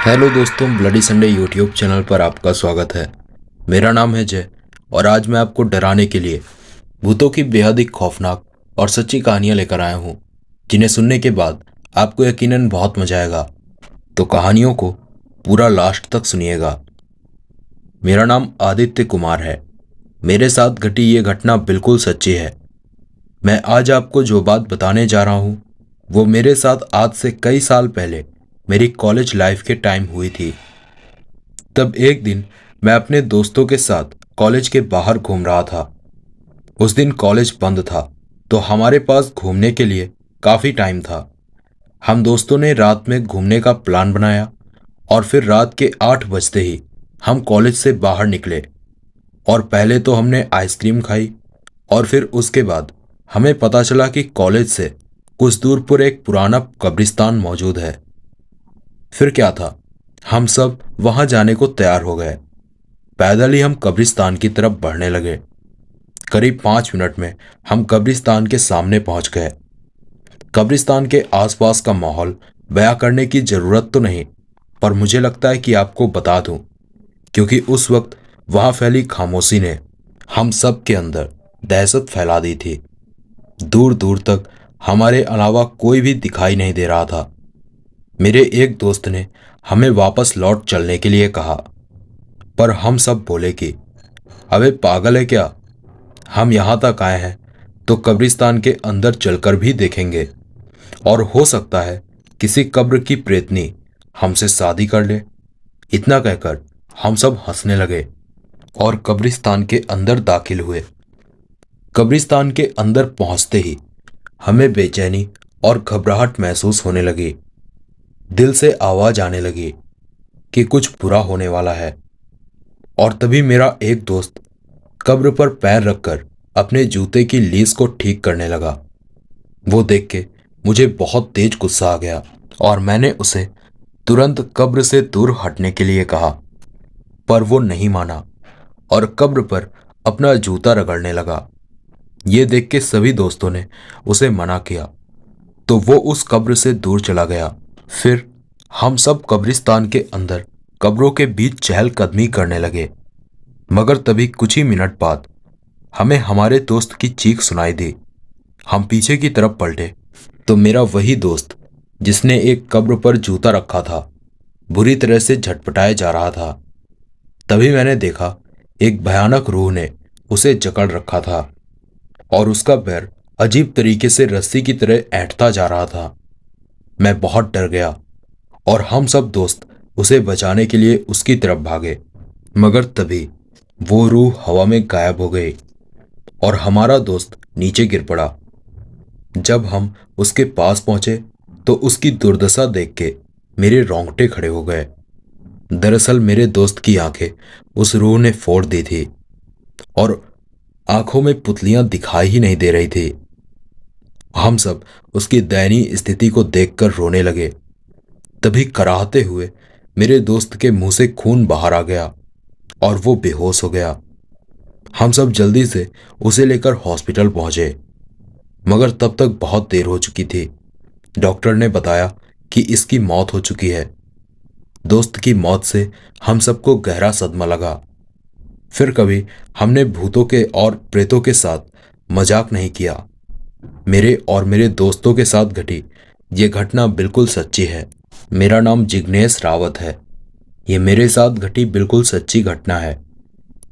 Hello दोस्तों, bloody Sunday YouTube channel पर आपका स्वागत है। मेरा नाम है जय और आज मैं आपको डराने के लिए भूतों की बेहद ही खौफनाक और सच्ची कहानियां लेकर आया हूं, जिन्हें सुनने के बाद आपको यकीनन बहुत मजा आएगा। तो कहानियों को पूरा लास्ट तक सुनिएगा। मेरा नाम आदित्य कुमार है। मेरे साथ घटी ये घटना बिल्कुल सच्ची है। मैं आज आपको जो बात बताने जा रहा हूं वो मेरे साथ आज से कई साल पहले मेरी कॉलेज लाइफ के टाइम हुई थी। तब एक दिन मैं अपने दोस्तों के साथ कॉलेज के बाहर घूम रहा था। उस दिन कॉलेज बंद था, तो हमारे पास घूमने के लिए काफ़ी टाइम था। हम दोस्तों ने रात में घूमने का प्लान बनाया और फिर रात के 8 बजते ही हम कॉलेज से बाहर निकले। और पहले तो हमने आइसक्रीम खाई और फिर उसके बाद हमें पता चला कि कॉलेज से कुछ दूर पर एक पुराना कब्रिस्तान मौजूद है। फिर क्या था, हम सब वहां जाने को तैयार हो गए। पैदल ही हम कब्रिस्तान की तरफ बढ़ने लगे। करीब 5 मिनट में हम कब्रिस्तान के सामने पहुंच गए। कब्रिस्तान के आसपास का माहौल बयां करने की जरूरत तो नहीं, पर मुझे लगता है कि आपको बता दूं, क्योंकि उस वक्त वहां फैली खामोशी ने हम सब के अंदर दहशत फैला दी थी। दूर दूर तक हमारे अलावा कोई भी दिखाई नहीं दे रहा था। मेरे एक दोस्त ने हमें वापस लौट चलने के लिए कहा, पर हम सब बोले कि अबे पागल है क्या, हम यहाँ तक आए हैं तो कब्रिस्तान के अंदर चलकर भी देखेंगे, और हो सकता है किसी कब्र की प्रेतनी हमसे शादी कर ले। इतना कहकर हम सब हंसने लगे और कब्रिस्तान के अंदर दाखिल हुए। कब्रिस्तान के अंदर पहुंचते ही हमें बेचैनी और घबराहट महसूस होने लगी। दिल से आवाज आने लगी कि कुछ बुरा होने वाला है। और तभी मेरा एक दोस्त कब्र पर पैर रखकर अपने जूते की लीस को ठीक करने लगा। वो देख के मुझे बहुत तेज गुस्सा आ गया और मैंने उसे तुरंत कब्र से दूर हटने के लिए कहा, पर वो नहीं माना और कब्र पर अपना जूता रगड़ने लगा। ये देख के सभी दोस्तों ने उसे मना किया, तो वो उस कब्र से दूर चला गया। फिर हम सब कब्रिस्तान के अंदर कब्रों के बीच चहलकदमी करने लगे, मगर तभी कुछ ही मिनट बाद हमें हमारे दोस्त की चीख सुनाई दी। हम पीछे की तरफ पलटे तो मेरा वही दोस्त जिसने एक कब्र पर जूता रखा था बुरी तरह से झटपटाया जा रहा था। तभी मैंने देखा एक भयानक रूह ने उसे जकड़ रखा था और उसका पैर अजीब तरीके से रस्सी की तरह ऐंठता जा रहा था। मैं बहुत डर गया और हम सब दोस्त उसे बचाने के लिए उसकी तरफ भागे, मगर तभी वो रूह हवा में गायब हो गई और हमारा दोस्त नीचे गिर पड़ा। जब हम उसके पास पहुंचे तो उसकी दुर्दशा देख के मेरे रोंगटे खड़े हो गए। दरअसल मेरे दोस्त की आंखें उस रूह ने फोड़ दी थी और आंखों में पुतलियां दिखाई ही नहीं दे रही थी। हम सब उसकी दयनीय स्थिति को देखकर रोने लगे। तभी कराहते हुए मेरे दोस्त के मुंह से खून बाहर आ गया और वो बेहोश हो गया। हम सब जल्दी से उसे लेकर हॉस्पिटल पहुंचे, मगर तब तक बहुत देर हो चुकी थी। डॉक्टर ने बताया कि इसकी मौत हो चुकी है। दोस्त की मौत से हम सबको गहरा सदमा लगा। फिर कभी हमने भूतों के और प्रेतों के साथ मजाक नहीं किया। मेरे और मेरे दोस्तों के साथ घटी ये घटना बिल्कुल सच्ची है। मेरा नाम जिग्नेश रावत है। ये मेरे साथ घटी बिल्कुल सच्ची घटना है।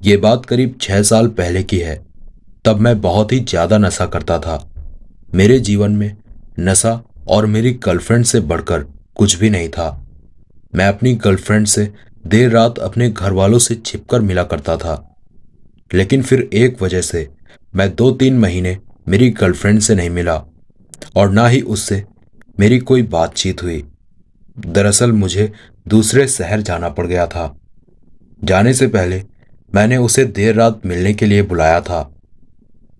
ये बात करीब 6 साल पहले की है। तब मैं बहुत ही ज्यादा नशा करता था। मेरे जीवन में नशा और मेरी गर्लफ्रेंड से बढ़कर कुछ भी नहीं था। मैं अपनी गर्लफ्रेंड से देर रात अपने घर वालों से छिपकर मिला करता था, लेकिन फिर एक वजह से मैं 2-3 महीने मेरी गर्लफ्रेंड से नहीं मिला और ना ही उससे मेरी कोई बातचीत हुई। दरअसल मुझे दूसरे शहर जाना पड़ गया था। जाने से पहले मैंने उसे देर रात मिलने के लिए बुलाया था,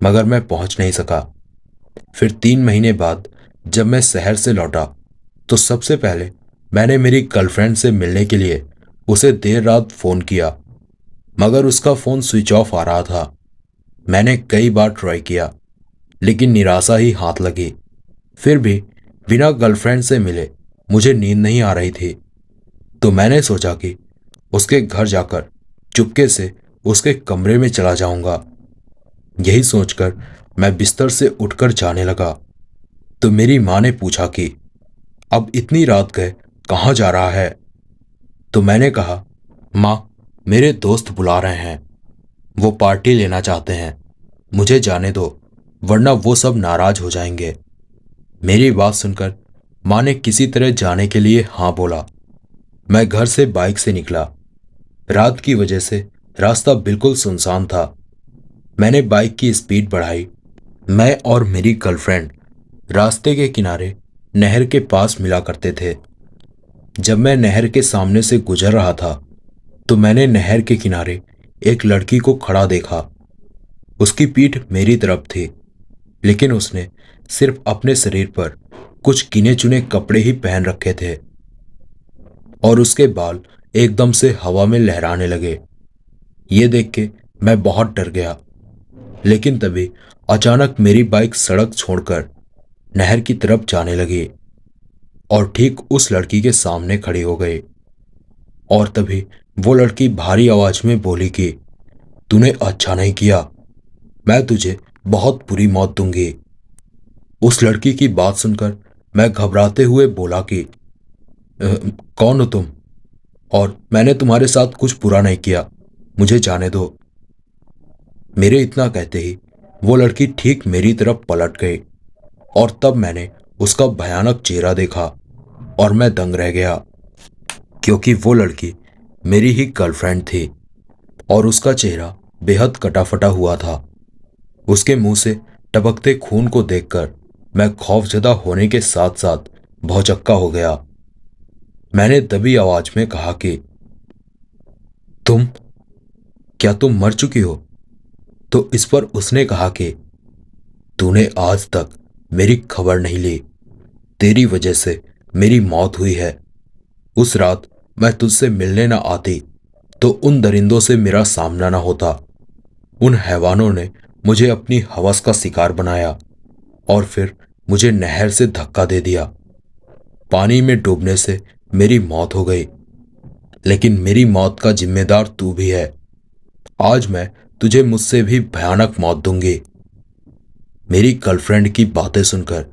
मगर मैं पहुंच नहीं सका। फिर 3 महीने बाद जब मैं शहर से लौटा तो सबसे पहले मैंने मेरी गर्लफ्रेंड से मिलने के लिए उसे देर रात फोन किया, मगर उसका फोन स्विच ऑफ आ रहा था। मैंने कई बार ट्राई किया, लेकिन निराशा ही हाथ लगी। फिर भी बिना गर्लफ्रेंड से मिले मुझे नींद नहीं आ रही थी। तो मैंने सोचा कि उसके घर जाकर चुपके से उसके कमरे में चला जाऊंगा। यही सोचकर मैं बिस्तर से उठकर जाने लगा तो मेरी माँ ने पूछा कि अब इतनी रात गए कहाँ जा रहा है। तो मैंने कहा, माँ, मेरे दोस्त बुला रहे हैं, वो पार्टी लेना चाहते हैं, मुझे जाने दो, वरना वो सब नाराज हो जाएंगे। मेरी बात सुनकर माँ ने किसी तरह जाने के लिए हाँ बोला। मैं घर से बाइक से निकला। रात की वजह से रास्ता बिल्कुल सुनसान था। मैंने बाइक की स्पीड बढ़ाई। मैं और मेरी गर्लफ्रेंड रास्ते के किनारे नहर के पास मिला करते थे। जब मैं नहर के सामने से गुजर रहा था तो मैंने नहर के किनारे एक लड़की को खड़ा देखा। उसकी पीठ मेरी तरफ थी, लेकिन उसने सिर्फ अपने शरीर पर कुछ गिने चुने कपड़े ही पहन रखे थे और उसके बाल एकदम से हवा में लहराने लगे। ये देख के मैं बहुत डर गया, लेकिन तभी अचानक मेरी बाइक सड़क छोड़कर नहर की तरफ जाने लगी और ठीक उस लड़की के सामने खड़ी हो गई। और तभी वो लड़की भारी आवाज में बोली कि तूने अच्छा नहीं किया, मैं तुझे बहुत बुरी मौत दूंगी। उस लड़की की बात सुनकर मैं घबराते हुए बोला कि कौन हो तुम, और मैंने तुम्हारे साथ कुछ बुरा नहीं किया, मुझे जाने दो। मेरे इतना कहते ही वो लड़की ठीक मेरी तरफ पलट गई और तब मैंने उसका भयानक चेहरा देखा और मैं दंग रह गया, क्योंकि वो लड़की मेरी ही गर्लफ्रेंड थी और उसका चेहरा बेहद कटा-फटा हुआ था। उसके मुंह से टपकते खून को देखकर मैं खौफजदा होने के साथ साथ भौचक्का हो गया। मैंने दबी आवाज में कहा कि तुम, क्या तुम मर चुकी हो? तो इस पर उसने कहा कि तूने आज तक मेरी खबर नहीं ली, तेरी वजह से मेरी मौत हुई है। उस रात मैं तुझसे मिलने ना आती तो उन दरिंदों से मेरा सामना ना होता। उन हैवानों ने मुझे अपनी हवस का शिकार बनाया और फिर मुझे नहर से धक्का दे दिया। पानी में डूबने से मेरी मौत हो गई, लेकिन मेरी मौत का जिम्मेदार तू भी है। आज मैं तुझे मुझसे भी भयानक मौत दूंगी। मेरी गर्लफ्रेंड की बातें सुनकर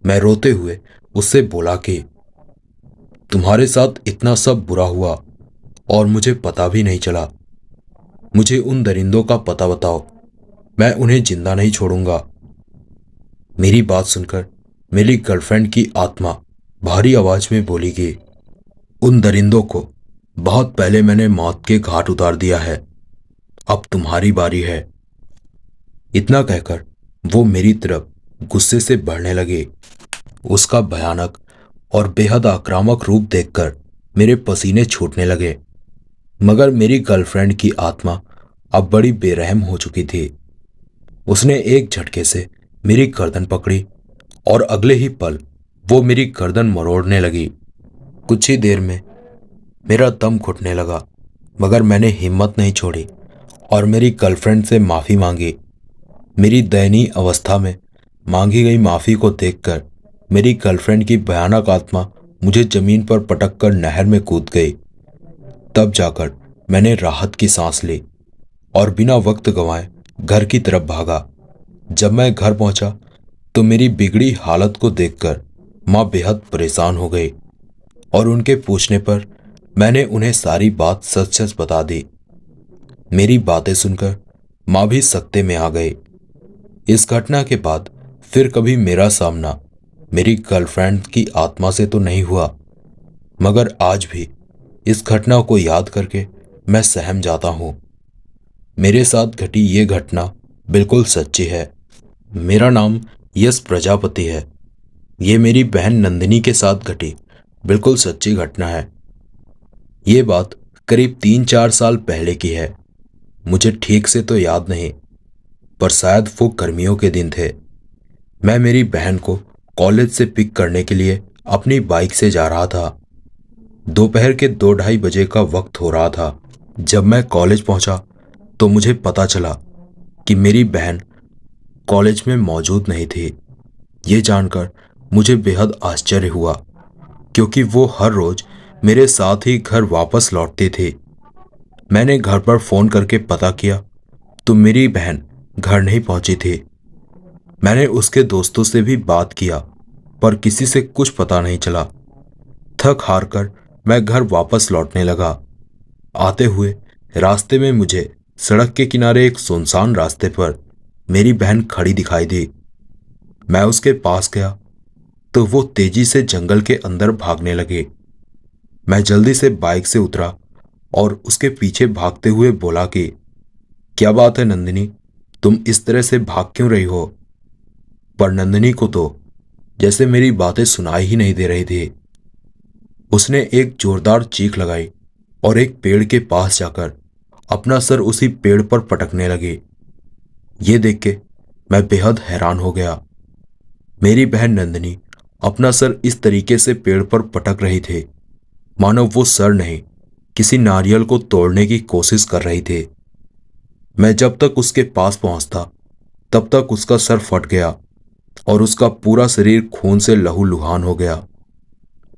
मैं रोते हुए उससे बोला कि तुम्हारे साथ इतना सब बुरा हुआ और मुझे पता भी नहीं चला। मुझे उन दरिंदों का पता बताओ, मैं उन्हें जिंदा नहीं छोड़ूंगा। मेरी बात सुनकर मेरी गर्लफ्रेंड की आत्मा भारी आवाज में बोली कि उन दरिंदों को बहुत पहले मैंने मौत के घाट उतार दिया है, अब तुम्हारी बारी है। इतना कहकर वो मेरी तरफ गुस्से से बढ़ने लगी। उसका भयानक और बेहद आक्रामक रूप देखकर मेरे पसीने छूटने लगे, मगर मेरी गर्लफ्रेंड की आत्मा अब बड़ी बेरहम हो चुकी थी। उसने एक झटके से मेरी गर्दन पकड़ी और अगले ही पल वो मेरी गर्दन मरोड़ने लगी। कुछ ही देर में मेरा दम घुटने लगा, मगर मैंने हिम्मत नहीं छोड़ी और मेरी गर्लफ्रेंड से माफ़ी मांगी। मेरी दयनीय अवस्था में मांगी गई माफ़ी को देखकर मेरी गर्लफ्रेंड की भयानक आत्मा मुझे जमीन पर पटक कर नहर में कूद गई। तब जाकर मैंने राहत की सांस ली और बिना वक्त गंवाए घर की तरफ भागा। जब मैं घर पहुंचा तो मेरी बिगड़ी हालत को देखकर माँ बेहद परेशान हो गई और उनके पूछने पर मैंने उन्हें सारी बात सच सच बता दी। मेरी बातें सुनकर माँ भी सकते में आ गई। इस घटना के बाद फिर कभी मेरा सामना मेरी गर्लफ्रेंड की आत्मा से तो नहीं हुआ, मगर आज भी इस घटना को याद करके मैं सहम जाता हूँ। मेरे साथ घटी ये घटना बिल्कुल सच्ची है। मेरा नाम यश प्रजापति है। ये मेरी बहन नंदिनी के साथ घटी बिल्कुल सच्ची घटना है। ये बात करीब 3-4 साल पहले की है। मुझे ठीक से तो याद नहीं, पर शायद वो गर्मियों के दिन थे। मैं मेरी बहन को कॉलेज से पिक करने के लिए अपनी बाइक से जा रहा था। दोपहर के 2-2:30 का वक्त हो रहा था। जब मैं कॉलेज पहुंचा तो मुझे पता चला कि मेरी बहन कॉलेज में मौजूद नहीं थी। ये जानकर मुझे बेहद आश्चर्य हुआ, क्योंकि वो हर रोज मेरे साथ ही घर वापस लौटती थी। मैंने घर पर फोन करके पता किया तो मेरी बहन घर नहीं पहुंची थी। मैंने उसके दोस्तों से भी बात किया पर किसी से कुछ पता नहीं चला। थक हार कर मैं घर वापस लौटने लगा। आते हुए रास्ते में मुझे सड़क के किनारे एक सुनसान रास्ते पर मेरी बहन खड़ी दिखाई दी। मैं उसके पास गया तो वो तेजी से जंगल के अंदर भागने लगे। मैं जल्दी से बाइक से उतरा और उसके पीछे भागते हुए बोला कि क्या बात है नंदिनी, तुम इस तरह से भाग क्यों रही हो? पर नंदिनी को तो जैसे मेरी बातें सुनाई ही नहीं दे रही थी। उसने एक जोरदार चीख लगाई और एक पेड़ के पास जाकर अपना सर उसी पेड़ पर पटकने लगी। ये देख के मैं बेहद हैरान हो गया। मेरी बहन नंदिनी अपना सर इस तरीके से पेड़ पर पटक रही थी मानो वो सर नहीं, किसी नारियल को तोड़ने की कोशिश कर रही थी। मैं जब तक उसके पास पहुंचता तब तक उसका सर फट गया और उसका पूरा शरीर खून से लहूलुहान हो गया।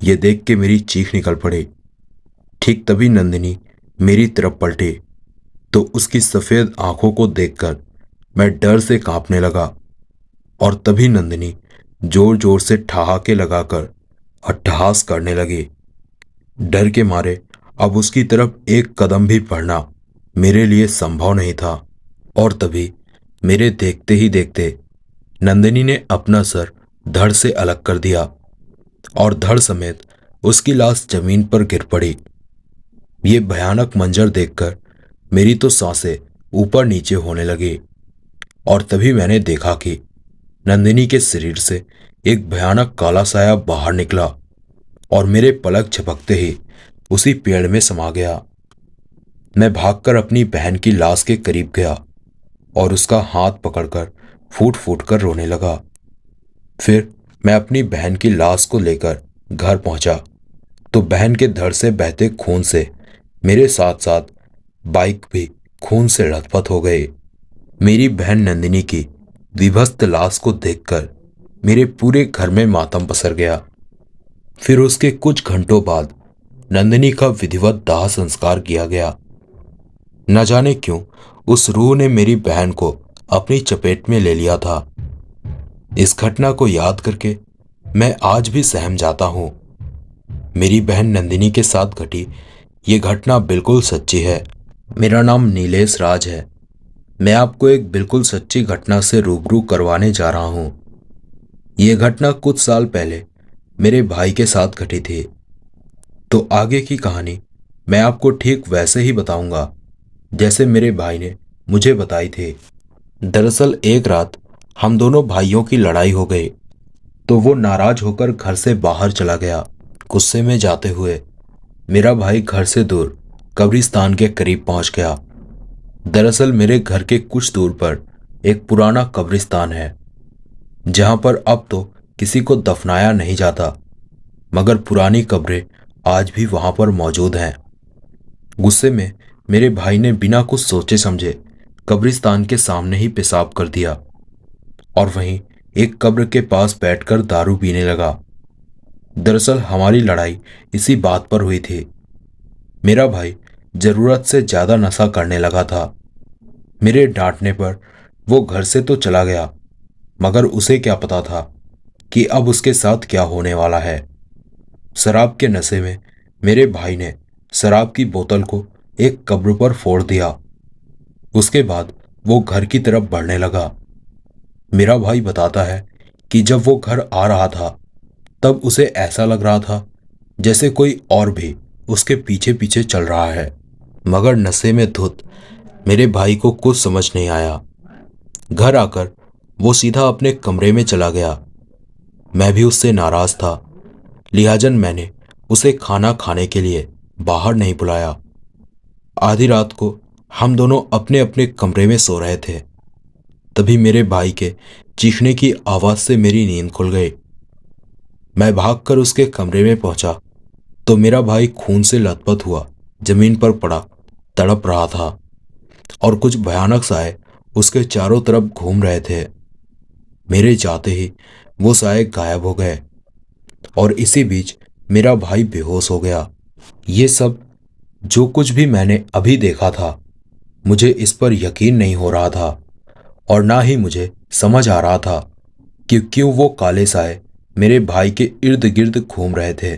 ये देख के मेरी चीख निकल पड़ी। ठीक तभी नंदिनी मेरी तरफ पलटी तो उसकी सफेद आंखों को देखकर मैं डर से कांपने लगा। और तभी नंदिनी जोर जोर से ठहाके लगाकर अट्टहास करने लगी। डर के मारे अब उसकी तरफ एक कदम भी बढ़ना मेरे लिए संभव नहीं था। और तभी मेरे देखते ही देखते नंदिनी ने अपना सर धड़ से अलग कर दिया और धड़ समेत उसकी लाश जमीन पर गिर पड़ी। ये भयानक मंजर देखकर मेरी तो सांसें ऊपर नीचे होने लगी। और तभी मैंने देखा कि नंदिनी के शरीर से एक भयानक काला साया बाहर निकला और मेरे पलक झपकते ही उसी पेड़ में समा गया। मैं भागकर अपनी बहन की लाश के करीब गया और उसका हाथ पकड़कर फूट फूट कर रोने लगा। फिर मैं अपनी बहन की लाश को लेकर घर पहुंचा तो बहन के धड़ से बहते खून से मेरे साथ साथ बाइक भी खून से लथपथ हो गई। मेरी बहन नंदिनी की विभस्त लाश को देखकर मेरे पूरे घर में मातम पसर गया। फिर उसके कुछ घंटों बाद नंदिनी का विधिवत दाह संस्कार किया गया। न जाने क्यों उस रूह ने मेरी बहन को अपनी चपेट में ले लिया था। इस घटना को याद करके मैं आज भी सहम जाता हूं। मेरी बहन नंदिनी के साथ घटी ये घटना बिल्कुल सच्ची है। मेरा नाम नीलेश राज है। मैं आपको एक बिल्कुल सच्ची घटना से रूबरू करवाने जा रहा हूं। ये घटना कुछ साल पहले मेरे भाई के साथ घटी थी। तो आगे की कहानी मैं आपको ठीक वैसे ही बताऊंगा जैसे मेरे भाई ने मुझे बताई थी। दरअसल एक रात हम दोनों भाइयों की लड़ाई हो गई तो वो नाराज होकर घर से बाहर चला गया। गुस्से में जाते हुए मेरा भाई घर से दूर कब्रिस्तान के करीब पहुंच गया। दरअसल मेरे घर के कुछ दूर पर एक पुराना कब्रिस्तान है जहां पर अब तो किसी को दफनाया नहीं जाता, मगर पुरानी कब्रें आज भी वहां पर मौजूद हैं। गुस्से में मेरे भाई ने बिना कुछ सोचे समझे कब्रिस्तान के सामने ही पेशाब कर दिया और वहीं एक कब्र के पास बैठकर दारू पीने लगा। दरअसल हमारी लड़ाई इसी बात पर हुई थी। मेरा भाई जरूरत से ज्यादा नशा करने लगा था। मेरे डांटने पर वो घर से तो चला गया, मगर उसे क्या पता था कि अब उसके साथ क्या होने वाला है। शराब के नशे में मेरे भाई ने शराब की बोतल को एक कब्र पर फोड़ दिया। उसके बाद वो घर की तरफ बढ़ने लगा। मेरा भाई बताता है कि जब वो घर आ रहा था तब उसे ऐसा लग रहा था जैसे कोई और भी उसके पीछे पीछे चल रहा है, मगर नशे में धुत मेरे भाई को कुछ समझ नहीं आया। घर आकर वो सीधा अपने कमरे में चला गया। मैं भी उससे नाराज था, लिहाजन मैंने उसे खाना खाने के लिए बाहर नहीं बुलाया। आधी रात को हम दोनों अपने अपने कमरे में सो रहे थे। तभी मेरे भाई के चीखने की आवाज से मेरी नींद खुल गई। मैं भागकर उसके कमरे में पहुंचा तो मेरा भाई खून से लथपथ हुआ जमीन पर पड़ा तड़प रहा था और कुछ भयानक साए उसके चारों तरफ घूम रहे थे। मेरे जाते ही वो साए गायब हो गए और इसी बीच मेरा भाई बेहोश हो गया। ये सब जो कुछ भी मैंने अभी देखा था, मुझे इस पर यकीन नहीं हो रहा था और ना ही मुझे समझ आ रहा था कि क्यों वो काले साए मेरे भाई के इर्द गिर्द घूम रहे थे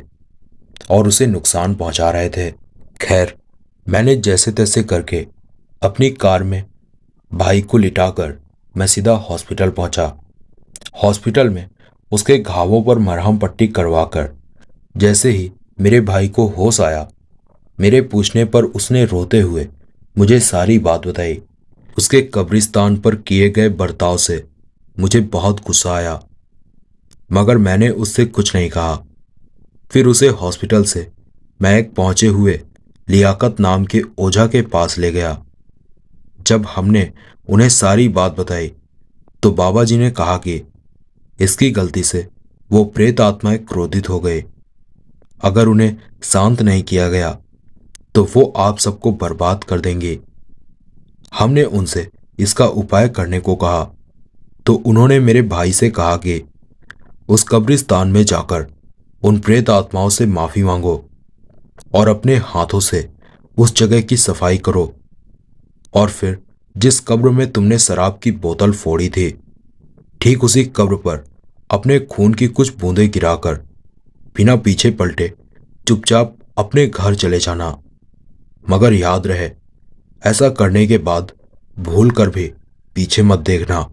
और उसे नुकसान पहुंचा रहे थे। खैर, मैंने जैसे तैसे करके अपनी कार में भाई को लिटाकर मैं सीधा हॉस्पिटल पहुंचा। हॉस्पिटल में उसके घावों पर मरहम पट्टी करवाकर जैसे ही मेरे भाई को होश आया, मेरे पूछने पर उसने रोते हुए मुझे सारी बात बताई। उसके कब्रिस्तान पर किए गए बर्ताव से मुझे बहुत गुस्सा आया, मगर मैंने उससे कुछ नहीं कहा। फिर उसे हॉस्पिटल से मैं एक पहुंचे हुए लियाकत नाम के ओझा के पास ले गया। जब हमने उन्हें सारी बात बताई तो बाबा जी ने कहा कि इसकी गलती से वो प्रेत आत्माएं क्रोधित हो गए। अगर उन्हें शांत नहीं किया गया तो वो आप सबको बर्बाद कर देंगे। हमने उनसे इसका उपाय करने को कहा तो उन्होंने मेरे भाई से कहा कि उस कब्रिस्तान में जाकर उन प्रेत आत्माओं से माफी मांगो और अपने हाथों से उस जगह की सफाई करो। और फिर जिस कब्र में तुमने शराब की बोतल फोड़ी थी, ठीक उसी कब्र पर अपने खून की कुछ बूंदें गिराकर बिना पीछे पलटे चुपचाप अपने घर चले जाना। मगर याद रहे, ऐसा करने के बाद भूल कर भी पीछे मत देखना।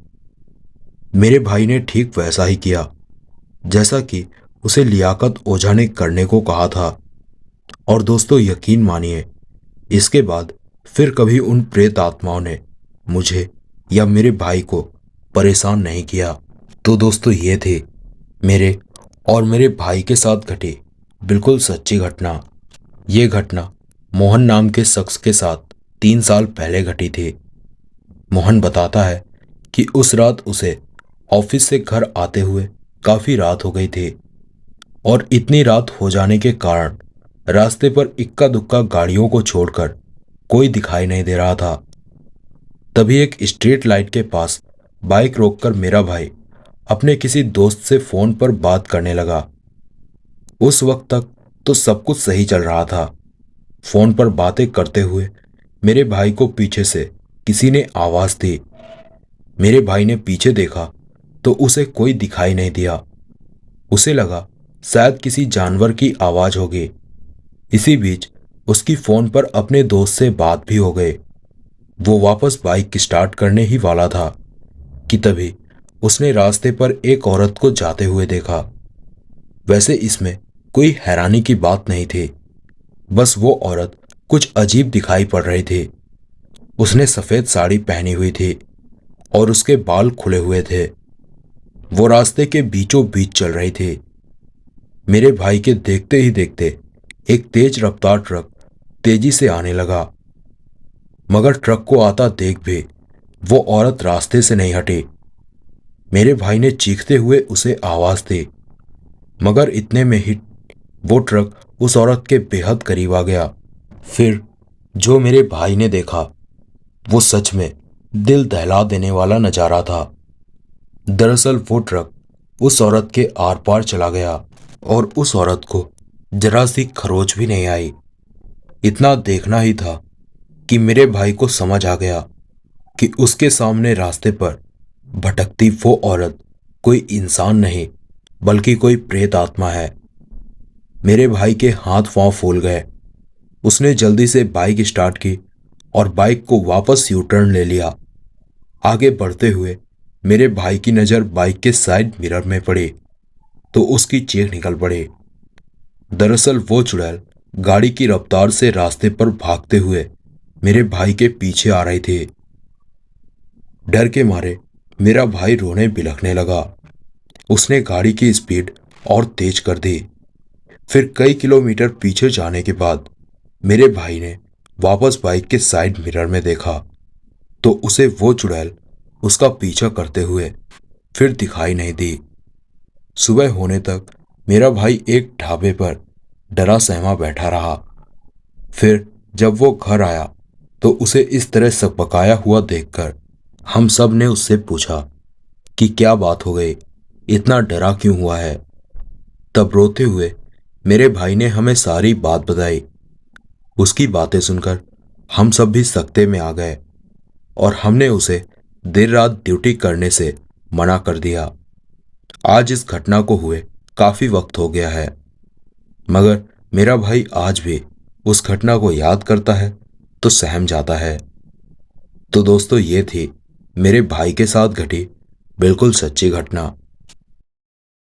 मेरे भाई ने ठीक वैसा ही किया जैसा कि उसे लियाकत ओझा ने करने को कहा था। और दोस्तों, यकीन मानिए, इसके बाद फिर कभी उन प्रेत आत्माओं ने मुझे या मेरे भाई को परेशान नहीं किया। तो दोस्तों, ये थी मेरे और मेरे भाई के साथ घटी बिल्कुल सच्ची घटना। ये घटना मोहन नाम के शख्स के साथ 3 साल पहले घटी थी। मोहन बताता है कि उस रात उसे ऑफिस से घर आते हुए काफी रात हो गई थी और इतनी रात हो जाने के कारण रास्ते पर इक्का दुक्का गाड़ियों को छोड़कर कोई दिखाई नहीं दे रहा था। तभी एक स्ट्रीट लाइट के पास बाइक रोककर मेरा भाई अपने किसी दोस्त से फोन पर बात करने लगा। उस वक्त तक तो सब कुछ सही चल रहा था। फोन पर बातें करते हुए मेरे भाई को पीछे से किसी ने आवाज दी। मेरे भाई ने पीछे देखा तो उसे कोई दिखाई नहीं दिया। उसे लगा शायद किसी जानवर की आवाज होगी। इसी बीच उसकी फोन पर अपने दोस्त से बात भी हो गई। वो वापस बाइक स्टार्ट करने ही वाला था कि तभी उसने रास्ते पर एक औरत को जाते हुए देखा। वैसे इसमें कोई हैरानी की बात नहीं थी, बस वो औरत कुछ अजीब दिखाई पड़ रही थी। उसने सफेद साड़ी पहनी हुई थी और उसके बाल खुले हुए थे। वो रास्ते के बीचों बीच चल रही थी। मेरे भाई के देखते ही देखते एक तेज रफ्तार ट्रक तेजी से आने लगा, मगर ट्रक को आता देख भी वो औरत रास्ते से नहीं हटी। मेरे भाई ने चीखते हुए उसे आवाज दी, मगर इतने में ही वो ट्रक उस औरत के बेहद करीब आ गया। फिर जो मेरे भाई ने देखा वो सच में दिल दहला देने वाला नजारा था। दरअसल वो ट्रक उस औरत के आर पार चला गया और उस औरत को जरा सी खरोच भी नहीं आई। इतना देखना ही था कि मेरे भाई को समझ आ गया कि उसके सामने रास्ते पर भटकती वो औरत कोई इंसान नहीं बल्कि कोई प्रेत आत्मा है। मेरे भाई के हाथ पांव फूल गए। उसने जल्दी से बाइक स्टार्ट की और बाइक को वापस यू टर्न ले लिया। आगे बढ़ते हुए मेरे भाई की नज़र बाइक के साइड मिरर में पड़ी तो उसकी चीख निकल पड़ी। दरअसल वो चुड़ैल गाड़ी की रफ्तार से रास्ते पर भागते हुए मेरे भाई के पीछे आ रही थी। डर के मारे मेरा भाई रोने बिलखने लगा। उसने गाड़ी की स्पीड और तेज कर दी। फिर कई किलोमीटर पीछे जाने के बाद मेरे भाई ने वापस बाइक के साइड मिरर में देखा तो उसे वो चुड़ैल उसका पीछा करते हुए फिर दिखाई नहीं दी। सुबह होने तक मेरा भाई एक ढाबे पर डरा सहमा बैठा रहा। फिर जब वो घर आया तो उसे इस तरह सकपकाया हुआ देखकर हम सब ने उससे पूछा कि क्या बात हो गई, इतना डरा क्यों हुआ है। तब रोते हुए मेरे भाई ने हमें सारी बात बताई उसकी बातें सुनकर हम सब भी सकते में आ गए और हमने उसे देर रात ड्यूटी करने से मना कर दिया। आज इस घटना को हुए काफी वक्त हो गया है, मगर मेरा भाई आज भी उस घटना को याद करता है तो सहम जाता है। तो दोस्तों, ये थी मेरे भाई के साथ घटी बिल्कुल सच्ची घटना।